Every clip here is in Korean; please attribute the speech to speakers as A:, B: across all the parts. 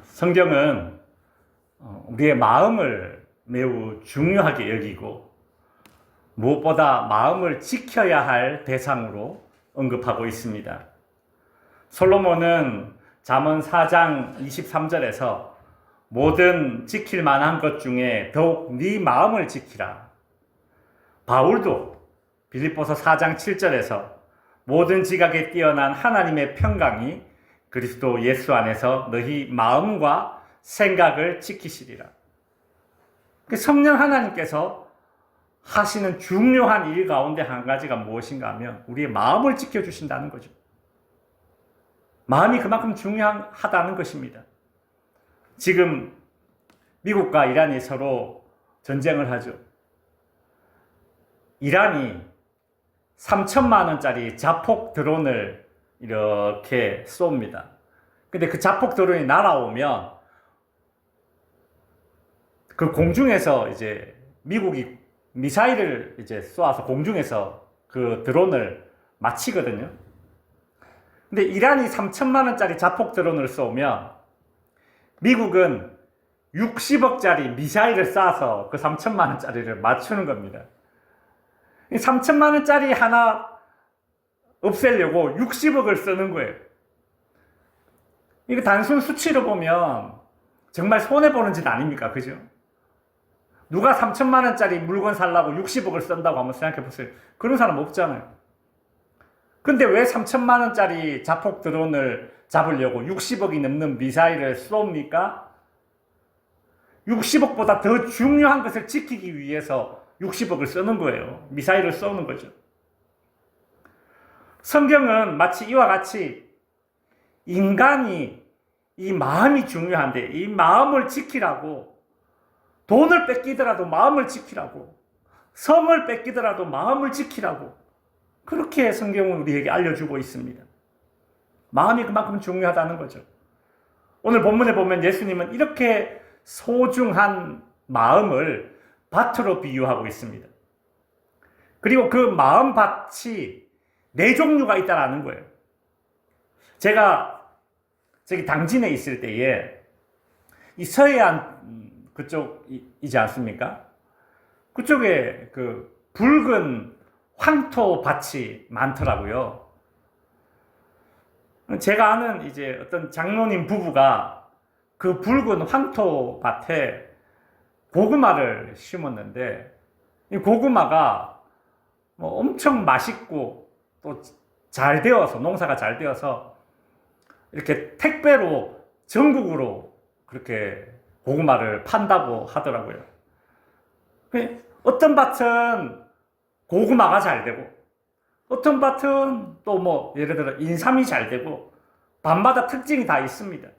A: 성경은 우리의 마음을 매우 중요하게 여기고 무엇보다 마음을 지켜야 할 대상으로 언급하고 있습니다. 솔로몬은 잠언 4장 23절에서 모든 지킬 만한 것 중에 더욱 네 마음을 지키라. 바울도 빌립보서 4장 7절에서 모든 지각에 뛰어난 하나님의 평강이 그리스도 예수 안에서 너희 마음과 생각을 지키시리라. 성령 하나님께서 하시는 중요한 일 가운데 한 가지가 무엇인가 하면 우리의 마음을 지켜주신다는 거죠. 마음이 그만큼 중요하다는 것입니다. 지금 미국과 이란이 서로 전쟁을 하죠. 이란이 3천만 원짜리 자폭 드론을 이렇게 쏩니다. 근데 그 자폭 드론이 날아오면 그 공중에서 이제 미국이 미사일을 이제 쏘아서 공중에서 그 드론을 맞히거든요. 근데 이란이 3천만 원짜리 자폭 드론을 쏘면 미국은 60억짜리 미사일을 쏴서 그 3천만 원짜리를 맞추는 겁니다. 3천만 원짜리 하나 없애려고 60억을 쓰는 거예요. 이거 단순 수치로 보면 정말 손해보는 짓 아닙니까? 그죠? 누가 3천만 원짜리 물건 살라고 60억을 쓴다고 한번 생각해 보세요. 그런 사람 없잖아요. 근데 왜 3천만 원짜리 자폭 드론을 잡으려고 60억이 넘는 미사일을 쏩니까? 60억보다 더 중요한 것을 지키기 위해서 60억을 쓰는 거예요. 미사일을 쏘는 거죠. 성경은 마치 이와 같이 인간이 이 마음이 중요한데 이 마음을 지키라고 돈을 뺏기더라도 마음을 지키라고 성을 뺏기더라도 마음을 지키라고 그렇게 성경은 우리에게 알려주고 있습니다. 마음이 그만큼 중요하다는 거죠. 오늘 본문에 보면 예수님은 이렇게 소중한 마음을 밭으로 비유하고 있습니다. 그리고 그 마음밭이 4종류가 있다라는 거예요. 제가 저기 당진에 있을 때에 이 서해안 그쪽이지 않습니까? 그쪽에 그 붉은 황토밭이 많더라고요. 제가 아는 이제 어떤 장로님 부부가 그 붉은 황토밭에 고구마를 심었는데 이 고구마가 뭐 엄청 맛있고 또 잘 되어서 농사가 잘 되어서 이렇게 택배로 전국으로 그렇게 고구마를 판다고 하더라고요. 어떤 밭은 고구마가 잘 되고 어떤 밭은 또 뭐 예를 들어 인삼이 잘 되고 밭마다 특징이 다 있습니다.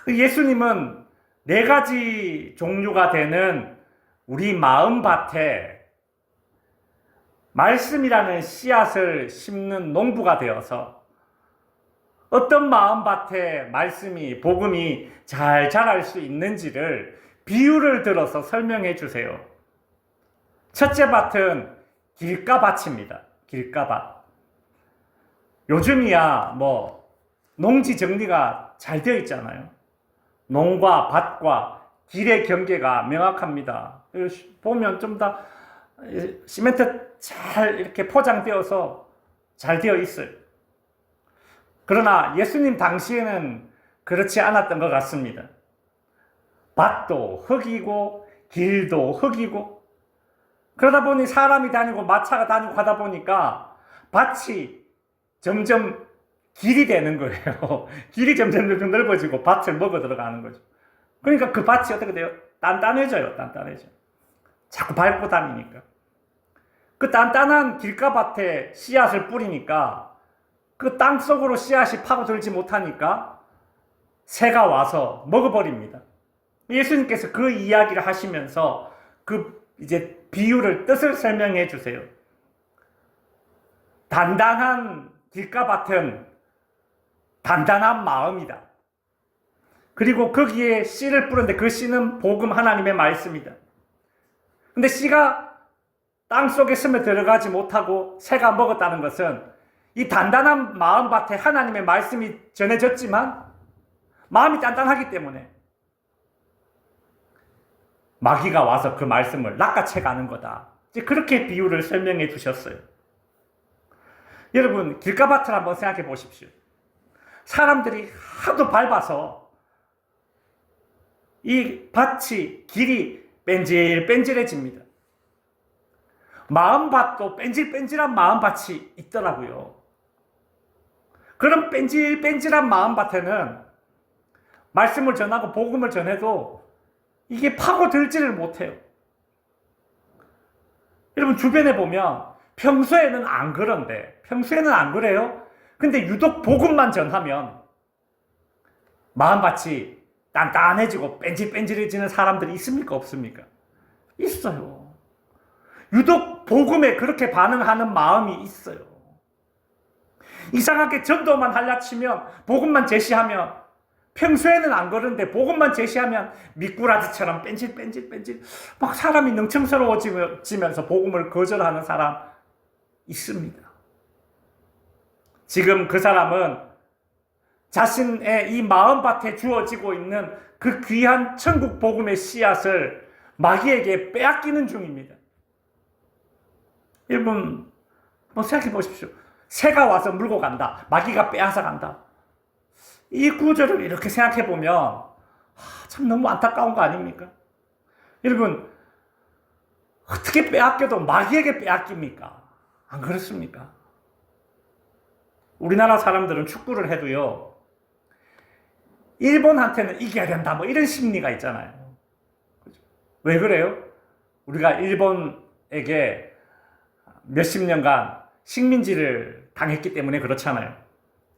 A: 예수님은 4가지 종류가 되는 우리 마음밭에 말씀이라는 씨앗을 심는 농부가 되어서 어떤 마음밭에 말씀이 복음이 잘 자랄 수 있는지를 비유를 들어서 설명해 주세요. 첫째 밭은 길가밭입니다. 길가밭. 요즘이야 뭐 농지 정리가 잘 되어 있잖아요. 농과 밭과 길의 경계가 명확합니다. 보면 좀 더 시멘트 잘 이렇게 포장되어서 잘 되어 있어요. 그러나 예수님 당시에는 그렇지 않았던 것 같습니다. 밭도 흙이고 길도 흙이고 그러다 보니 사람이 다니고 마차가 다니고 하다 보니까 밭이 점점 길이 되는 거예요. 길이 점점 넓어지고 밭을 먹어 들어가는 거죠. 그러니까 그 밭이 어떻게 돼요? 단단해져요. 단단해져. 자꾸 밟고 다니니까. 그 단단한 길가밭에 씨앗을 뿌리니까 그 땅 속으로 씨앗이 파고들지 못하니까 새가 와서 먹어버립니다. 예수님께서 그 이야기를 하시면서 그 이제 비유를 뜻을 설명해 주세요. 단단한 길가밭은 단단한 마음이다. 그리고 거기에 씨를 뿌렸는데 그 씨는 복음 하나님의 말씀이다. 근데 씨가 땅 속에 스며 들어가지 못하고 새가 먹었다는 것은 이 단단한 마음밭에 하나님의 말씀이 전해졌지만 마음이 단단하기 때문에 마귀가 와서 그 말씀을 낚아채 가는 거다. 이제 그렇게 비유를 설명해 주셨어요. 여러분, 길가밭을 한번 생각해 보십시오. 사람들이 하도 밟아서 이 밭이 길이 뺀질뺀질해집니다. 마음밭도 뺀질뺀질한 마음밭이 있더라고요. 그런 뺀질뺀질한 마음밭에는 말씀을 전하고 복음을 전해도 이게 파고들지를 못해요. 여러분, 주변에 보면 평소에는 안 그런데, 평소에는 안 그래요? 근데 유독 복음만 전하면 마음밭이 단단해지고 뺀질뺀질해지는 사람들이 있습니까? 없습니까? 있어요. 유독 복음에 그렇게 반응하는 마음이 있어요. 이상하게 전도만 하려 치면, 복음만 제시하면, 평소에는 안 그러는데 복음만 제시하면 미꾸라지처럼 뺀질 막 사람이 능청스러워지면서 복음을 거절하는 사람 있습니다. 지금 그 사람은 자신의 이 마음밭에 주어지고 있는 그 귀한 천국 복음의 씨앗을 마귀에게 빼앗기는 중입니다. 여러분, 생각해 보십시오. 새가 와서 물고 간다. 마귀가 빼앗아 간다. 이 구절을 이렇게 생각해 보면 참 너무 안타까운 거 아닙니까? 여러분, 어떻게 빼앗겨도 마귀에게 빼앗깁니까? 안 그렇습니까? 우리나라 사람들은 축구를 해도요, 일본한테는 이겨야 된다, 뭐 이런 심리가 있잖아요. 왜 그래요? 우리가 일본에게 몇십 년간 식민지를 당했기 때문에 그렇잖아요.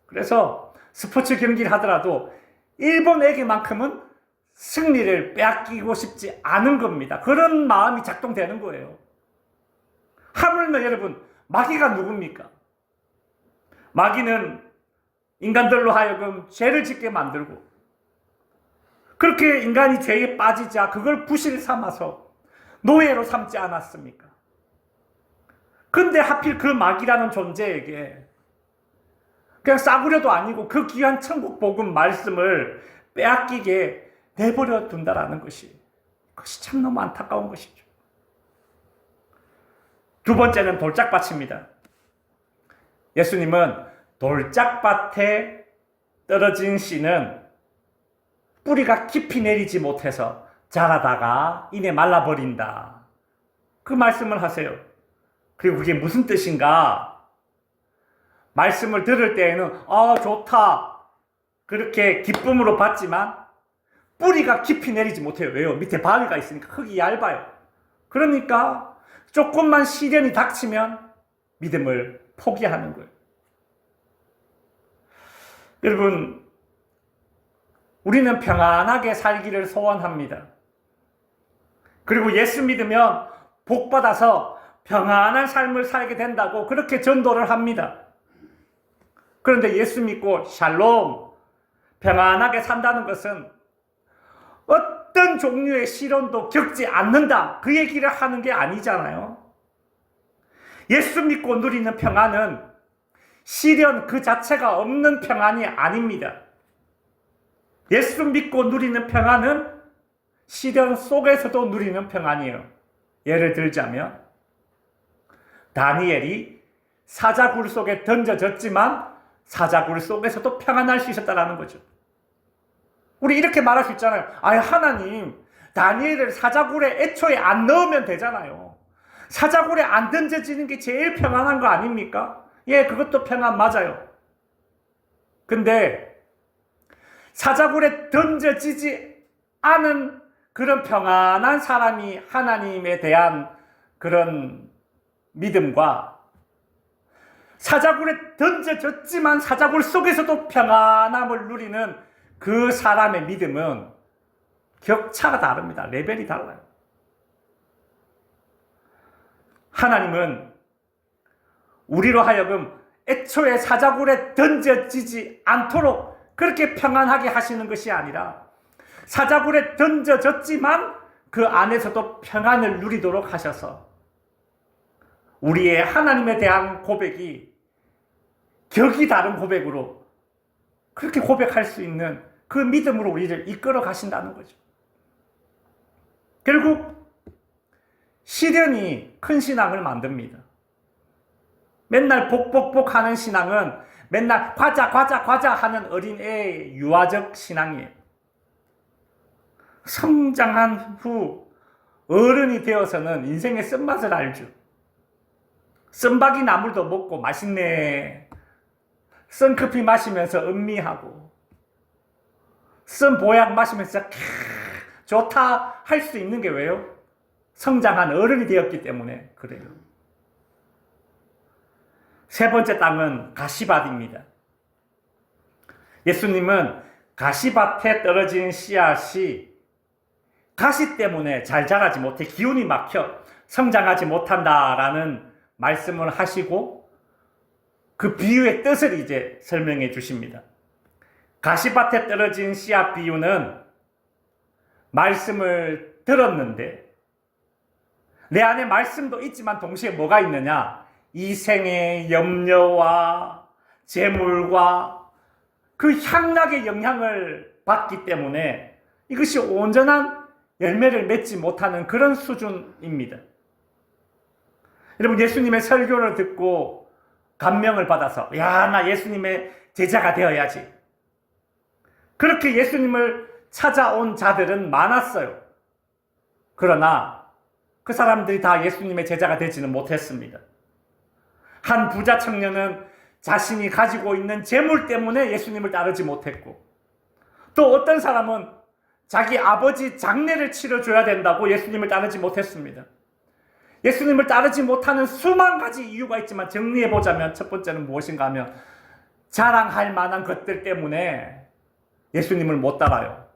A: 그래서 스포츠 경기를 하더라도 일본에게만큼은 승리를 빼앗기고 싶지 않은 겁니다. 그런 마음이 작동되는 거예요. 하물며 여러분, 마귀가 누굽니까? 마귀는 인간들로 하여금 죄를 짓게 만들고, 그렇게 인간이 죄에 빠지자 그걸 부실 삼아서 노예로 삼지 않았습니까? 근데 하필 그 마귀라는 존재에게 그냥 싸구려도 아니고 그 귀한 천국 복음 말씀을 빼앗기게 내버려 둔다라는 것이, 그것이 참 너무 안타까운 것이죠. 두 번째는 돌짝밭입니다. 예수님은 돌짝밭에 떨어진 씨는 뿌리가 깊이 내리지 못해서 자라다가 이내 말라버린다. 그 말씀을 하세요. 그리고 그게 무슨 뜻인가? 말씀을 들을 때에는 좋다, 그렇게 기쁨으로 받지만 뿌리가 깊이 내리지 못해요. 왜요? 밑에 바위가 있으니까 흙이 얇아요. 그러니까 조금만 시련이 닥치면 믿음을 포기하는 거예요. 여러분, 우리는 평안하게 살기를 소원합니다. 그리고 예수 믿으면 복 받아서 평안한 삶을 살게 된다고 그렇게 전도를 합니다. 그런데 예수 믿고 샬롬, 평안하게 산다는 것은 어떤 종류의 시련도 겪지 않는다, 그 얘기를 하는 게 아니잖아요. 예수 믿고 누리는 평안은 시련 그 자체가 없는 평안이 아닙니다. 예수 믿고 누리는 평안은 시련 속에서도 누리는 평안이에요. 예를 들자면 다니엘이 사자굴 속에 던져졌지만 사자굴 속에서도 평안할 수 있었다는 거죠. 우리 이렇게 말할 수 있잖아요. 하나님, 다니엘을 사자굴에 애초에 안 넣으면 되잖아요. 사자굴에 안 던져지는 게 제일 평안한 거 아닙니까? 예, 그것도 평안 맞아요. 근데 사자굴에 던져지지 않은 그런 평안한 사람이 하나님에 대한 그런 믿음과 사자굴에 던져졌지만 사자굴 속에서도 평안함을 누리는 그 사람의 믿음은 격차가 다릅니다. 레벨이 달라요. 하나님은 우리로 하여금 애초에 사자굴에 던져지지 않도록 그렇게 평안하게 하시는 것이 아니라 사자굴에 던져졌지만 그 안에서도 평안을 누리도록 하셔서 우리의 하나님에 대한 고백이 격이 다른 고백으로 그렇게 고백할 수 있는 그 믿음으로 우리를 이끌어 가신다는 거죠. 결국 시련이 큰 신앙을 만듭니다. 맨날 복복복 하는 신앙은 맨날 과자 하는 어린애의 유아적 신앙이에요. 성장한 후 어른이 되어서는 인생의 쓴맛을 알죠. 쓴박이 나물도 먹고 맛있네. 쓴커피 마시면서 음미하고 쓴 보약 마시면서 좋다 할 수 있는 게 왜요? 성장한 어른이 되었기 때문에 그래요. 세 번째 땅은 가시밭입니다. 예수님은 가시밭에 떨어진 씨앗이 가시 때문에 잘 자라지 못해 기운이 막혀 성장하지 못한다라는 말씀을 하시고 그 비유의 뜻을 이제 설명해 주십니다. 가시밭에 떨어진 씨앗 비유는 말씀을 들었는데 내 안에 말씀도 있지만 동시에 뭐가 있느냐? 이 생의 염려와 재물과 그 향락의 영향을 받기 때문에 이것이 온전한 열매를 맺지 못하는 그런 수준입니다. 여러분, 예수님의 설교를 듣고 감명을 받아서 나 예수님의 제자가 되어야지. 그렇게 예수님을 찾아온 자들은 많았어요. 그러나 그 사람들이 다 예수님의 제자가 되지는 못했습니다. 한 부자 청년은 자신이 가지고 있는 재물 때문에 예수님을 따르지 못했고, 또 어떤 사람은 자기 아버지 장례를 치러줘야 된다고 예수님을 따르지 못했습니다. 예수님을 따르지 못하는 수만 가지 이유가 있지만 정리해보자면 첫 번째는 무엇인가 하면 자랑할 만한 것들 때문에 예수님을 못 따라요.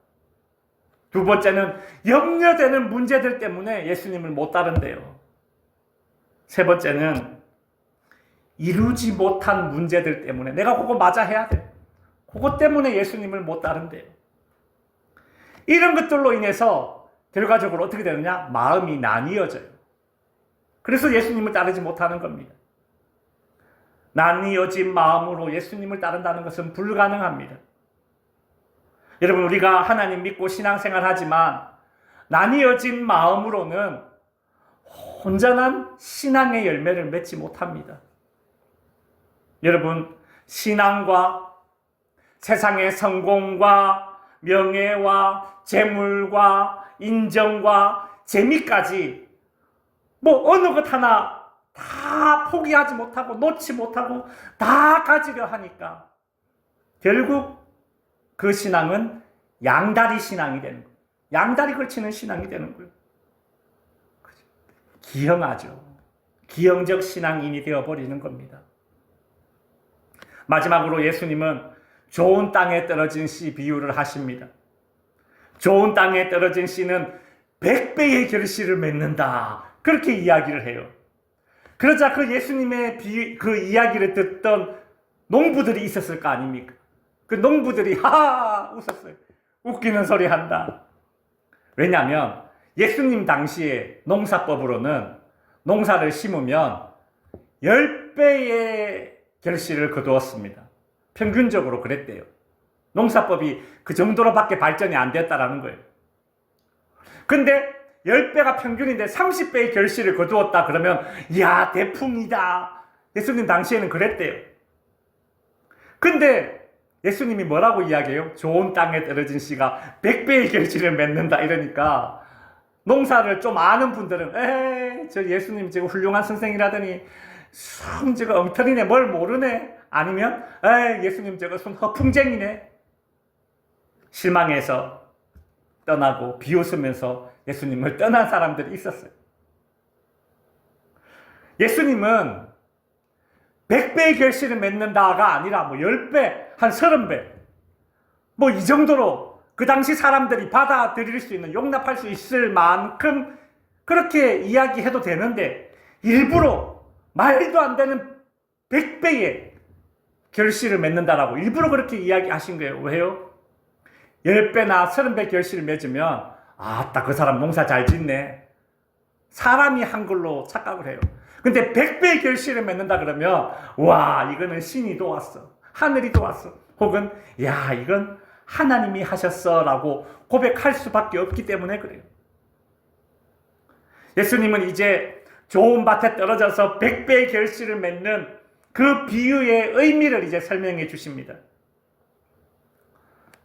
A: 두 번째는 염려되는 문제들 때문에 예수님을 못 따른대요. 세 번째는 이루지 못한 문제들 때문에 내가 그거 맞아 해야 돼. 그것 때문에 예수님을 못 따른대요. 이런 것들로 인해서 결과적으로 어떻게 되느냐? 마음이 나뉘어져요. 그래서 예수님을 따르지 못하는 겁니다. 나뉘어진 마음으로 예수님을 따른다는 것은 불가능합니다. 여러분, 우리가 하나님 믿고 신앙생활 하지만 나뉘어진 마음으로는 온전한 신앙의 열매를 맺지 못합니다. 여러분, 신앙과 세상의 성공과 명예와 재물과 인정과 재미까지 어느 것 하나 다 포기하지 못하고 놓지 못하고 다 가지려 하니까 결국 그 신앙은 양다리 신앙이 되는 거예요. 양다리 걸치는 신앙이 되는 거예요. 기형하죠. 기형적 신앙인이 되어버리는 겁니다. 마지막으로 예수님은 좋은 땅에 떨어진 씨 비유를 하십니다. 좋은 땅에 떨어진 씨는 100배의 결실을 맺는다. 그렇게 이야기를 해요. 그러자 그 예수님의 그 이야기를 듣던 농부들이 있었을 거 아닙니까? 그 농부들이 웃었어요. 웃기는 소리 한다. 왜냐하면 예수님 당시에 농사법으로는 농사를 심으면 10배의 결실을 거두었습니다. 평균적으로 그랬대요. 농사법이 그 정도로밖에 발전이 안 됐다라는 거예요. 근데 10배가 평균인데 30배의 결실을 거두었다 그러면 대풍이다. 예수님 당시에는 그랬대요. 근데 예수님이 뭐라고 이야기해요? 좋은 땅에 떨어진 씨가 100배의 결실을 맺는다 이러니까 농사를 좀 아는 분들은 저 예수님 지금 훌륭한 선생이라더니 저거 엉터리네, 뭘 모르네. 아니면 예수님 저거 손 허풍쟁이네. 실망해서 떠나고 비웃으면서 예수님을 떠난 사람들이 있었어요. 예수님은 100배의 결실을 맺는다가 아니라 10배, 한 30배 이 정도로 그 당시 사람들이 받아들일 수 있는, 용납할 수 있을 만큼 그렇게 이야기해도 되는데 일부러 말도 안 되는 100배의 결실을 맺는다라고 일부러 그렇게 이야기하신 거예요. 왜요? 10배나 30배 결실을 맺으면 딱 그 사람 농사 잘 짓네. 사람이 한 걸로 착각을 해요. 근데 100배의 결실을 맺는다 그러면 와, 이거는 신이 도왔어, 하늘이 도왔어, 혹은 야, 이건 하나님이 하셨어 라고 고백할 수밖에 없기 때문에 그래요. 예수님은 이제 좋은 밭에 떨어져서 100배의 결실을 맺는 그 비유의 의미를 이제 설명해 주십니다.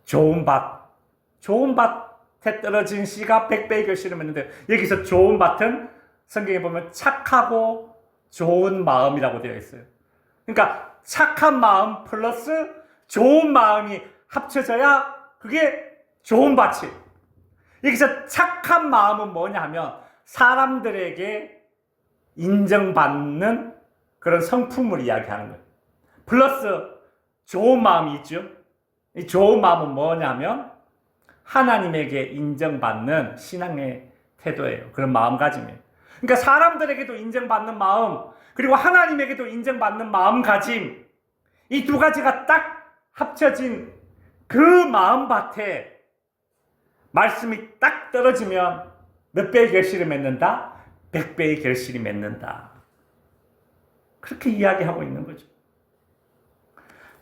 A: 좋은 밭에 떨어진 씨가 100배의 결실을 맺는데, 여기서 좋은 밭은 성경에 보면 착하고 좋은 마음이라고 되어 있어요. 그러니까 착한 마음 플러스 좋은 마음이 합쳐져야 그게 좋은 밭이. 여기서 착한 마음은 뭐냐 하면 사람들에게 인정받는 그런 성품을 이야기하는 거예요. 플러스 좋은 마음이 있죠. 이 좋은 마음은 뭐냐면 하나님에게 인정받는 신앙의 태도예요. 그런 마음가짐이에요. 그러니까 사람들에게도 인정받는 마음, 그리고 하나님에게도 인정받는 마음가짐, 이 두 가지가 딱 합쳐진 그 마음밭에 말씀이 딱 떨어지면 몇 배의 결실을 맺는다? 100배의 결실이 맺는다. 그렇게 이야기하고 있는 거죠.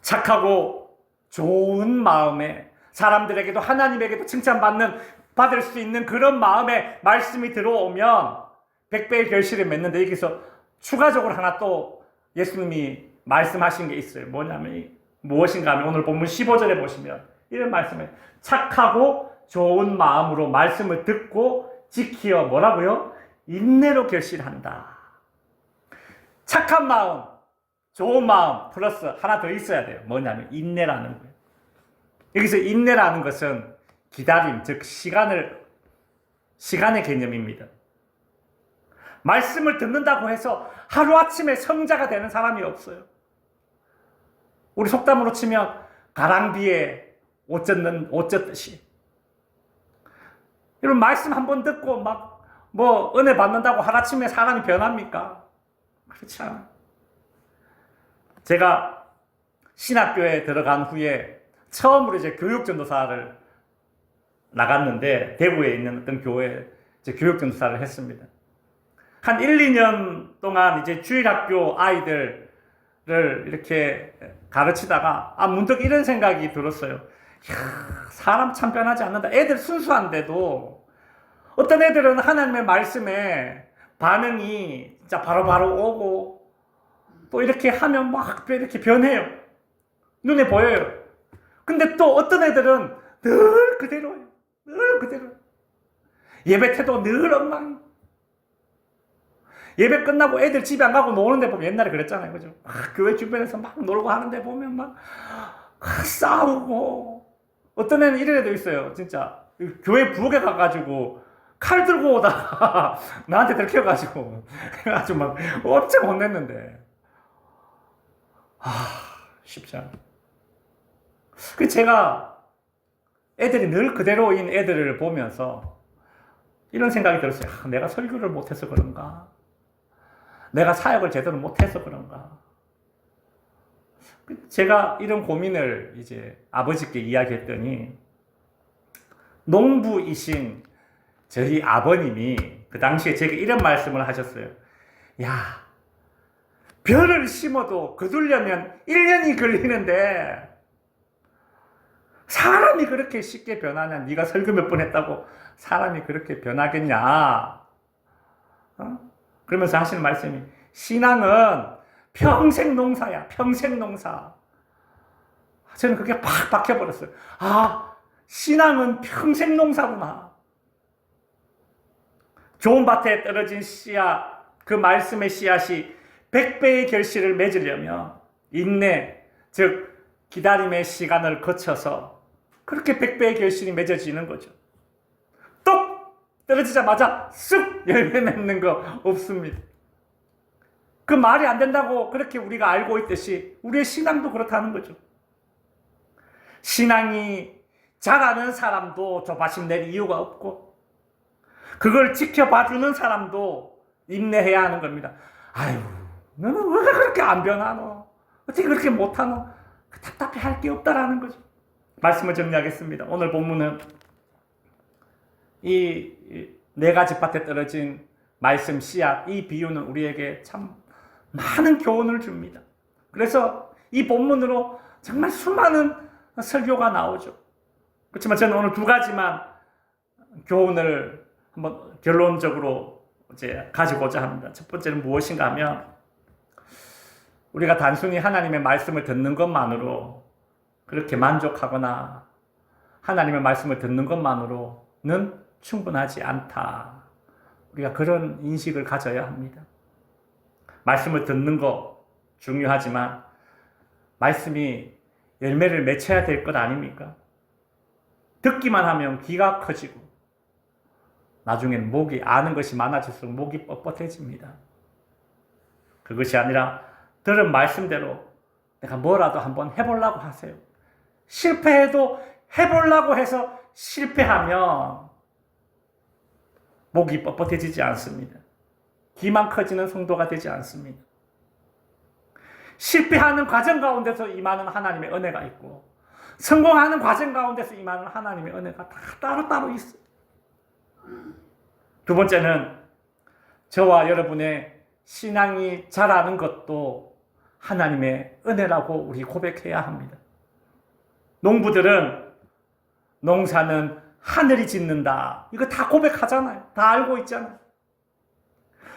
A: 착하고 좋은 마음에 사람들에게도 하나님에게도 받을 수 있는 그런 마음에 말씀이 들어오면 100배의 결실을 맺는데, 여기서 추가적으로 하나 또 예수님이 말씀하신 게 있어요. 무엇인가 하면 오늘 본문 15절에 보시면 이런 말씀을, 착하고 좋은 마음으로 말씀을 듣고 지키어 뭐라고요? 인내로 결실한다. 착한 마음, 좋은 마음 플러스 하나 더 있어야 돼요. 뭐냐면 인내라는 거예요. 여기서 인내라는 것은 기다림, 즉 시간의 개념입니다. 말씀을 듣는다고 해서 하루아침에 성자가 되는 사람이 없어요. 우리 속담으로 치면 가랑비에 옷 젖듯이. 여러분, 말씀 한번 듣고 은혜 받는다고 하루아침에 사람이 변합니까? 그렇지 않아요. 제가 신학교에 들어간 후에 처음으로 이제 교육전도사를 나갔는데, 대구에 있는 어떤 교회에 이제 교육전도사를 했습니다. 한 1, 2년 동안 이제 주일학교 아이들을 이렇게 가르치다가 문득 이런 생각이 들었어요. 이야, 사람 참 변하지 않는다. 애들 순수한데도 어떤 애들은 하나님의 말씀에 반응이 진짜 바로바로 오고, 또 이렇게 하면 이렇게 변해요. 눈에 보여요. 근데 또 어떤 애들은 늘 그대로예요. 늘 그대로. 예배 태도 늘 엉망이에요. 예배 끝나고 애들 집에 안 가고 노는데 보면, 옛날에 그랬잖아요. 그죠? 교회 주변에서 막 놀고 하는데 보면 싸우고. 어떤 애는 이런 애도 있어요. 진짜. 교회 부엌에 가가지고 칼 들고 오다가 나한테 들켜가지고. 그래가지고 엄청 혼냈는데. 쉽지 않아. 제가 애들이 늘 그대로인 애들을 보면서 이런 생각이 들었어요. 내가 설교를 못해서 그런가? 내가 사역을 제대로 못해서 그런가? 제가 이런 고민을 이제 아버지께 이야기했더니, 농부이신 저희 아버님이 그 당시에 제게 이런 말씀을 하셨어요. 야, 벼를 심어도 거두려면 1년이 걸리는데 사람이 그렇게 쉽게 변하냐? 네가 설교 몇 번 했다고 사람이 그렇게 변하겠냐? 그러면서 하시는 말씀이, 신앙은 평생 농사야. 평생 농사. 저는 그게 팍 박혀버렸어요. 신앙은 평생 농사구나. 좋은 밭에 떨어진 씨앗, 그 말씀의 씨앗이 100배의 결실을 맺으려면 인내, 즉 기다림의 시간을 거쳐서 그렇게 100배의 결실이 맺어지는 거죠. 똑 떨어지자마자 쑥 열매 맺는 거 없습니다. 그 말이 안 된다고 그렇게 우리가 알고 있듯이 우리의 신앙도 그렇다는 거죠. 신앙이 잘하는 사람도 조바심 낼 이유가 없고, 그걸 지켜봐주는 사람도 인내해야 하는 겁니다. 아유, 너는 왜 그렇게 안 변하노? 어떻게 그렇게 못하노? 답답해 할 게 없다라는 거죠. 말씀을 정리하겠습니다. 오늘 본문은 이 네 가지 밭에 떨어진 말씀 씨앗, 이 비유는 우리에게 참 많은 교훈을 줍니다. 그래서 이 본문으로 정말 수많은 설교가 나오죠. 그렇지만 저는 오늘 두 가지만 교훈을 한번 결론적으로 이제 가지고자 합니다. 첫 번째는 무엇인가 하면, 우리가 단순히 하나님의 말씀을 듣는 것만으로 그렇게 만족하거나 하나님의 말씀을 듣는 것만으로는 충분하지 않다. 우리가 그런 인식을 가져야 합니다. 말씀을 듣는 거 중요하지만 말씀이 열매를 맺혀야 될 것 아닙니까? 듣기만 하면 귀가 커지고 나중엔 목이, 아는 것이 많아질수록 목이 뻣뻣해집니다. 그것이 아니라 들은 말씀대로 내가 뭐라도 한번 해보려고 하세요. 실패해도 해보려고 해서 실패하면 목이 뻣뻣해지지 않습니다. 귀만 커지는 성도가 되지 않습니다. 실패하는 과정 가운데서 임하는 하나님의 은혜가 있고, 성공하는 과정 가운데서 임하는 하나님의 은혜가 다 따로따로 있어요. 두 번째는 저와 여러분의 신앙이 자라는 것도 하나님의 은혜라고 우리 고백해야 합니다. 농부들은 농사는 하늘이 짓는다, 이거 다 고백하잖아요. 다 알고 있잖아요.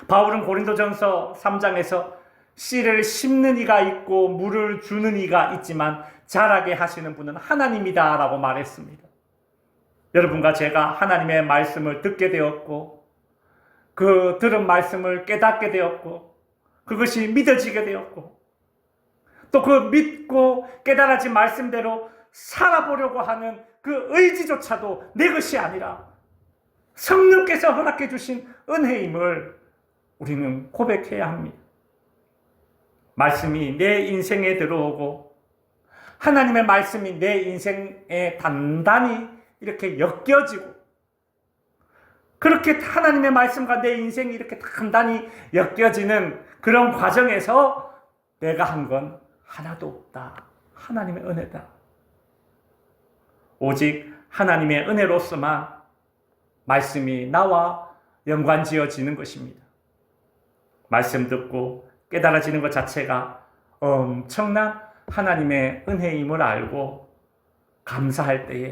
A: 바울은 고린도전서 3장에서 씨를 심는 이가 있고 물을 주는 이가 있지만 자라게 하시는 분은 하나님이다 라고 말했습니다. 여러분과 제가 하나님의 말씀을 듣게 되었고, 그 들은 말씀을 깨닫게 되었고, 그것이 믿어지게 되었고, 또 그 믿고 깨달아진 말씀대로 살아보려고 하는 그 의지조차도 내 것이 아니라 성령께서 허락해 주신 은혜임을 우리는 고백해야 합니다. 말씀이 내 인생에 들어오고 하나님의 말씀이 내 인생에 단단히 이렇게 엮여지고, 그렇게 하나님의 말씀과 내 인생이 이렇게 단단히 엮여지는 그런 과정에서 내가 한 건 하나도 없다. 하나님의 은혜다. 오직 하나님의 은혜로서만 말씀이 나와 연관지어지는 것입니다. 말씀 듣고 깨달아지는 것 자체가 엄청난 하나님의 은혜임을 알고 감사할 때에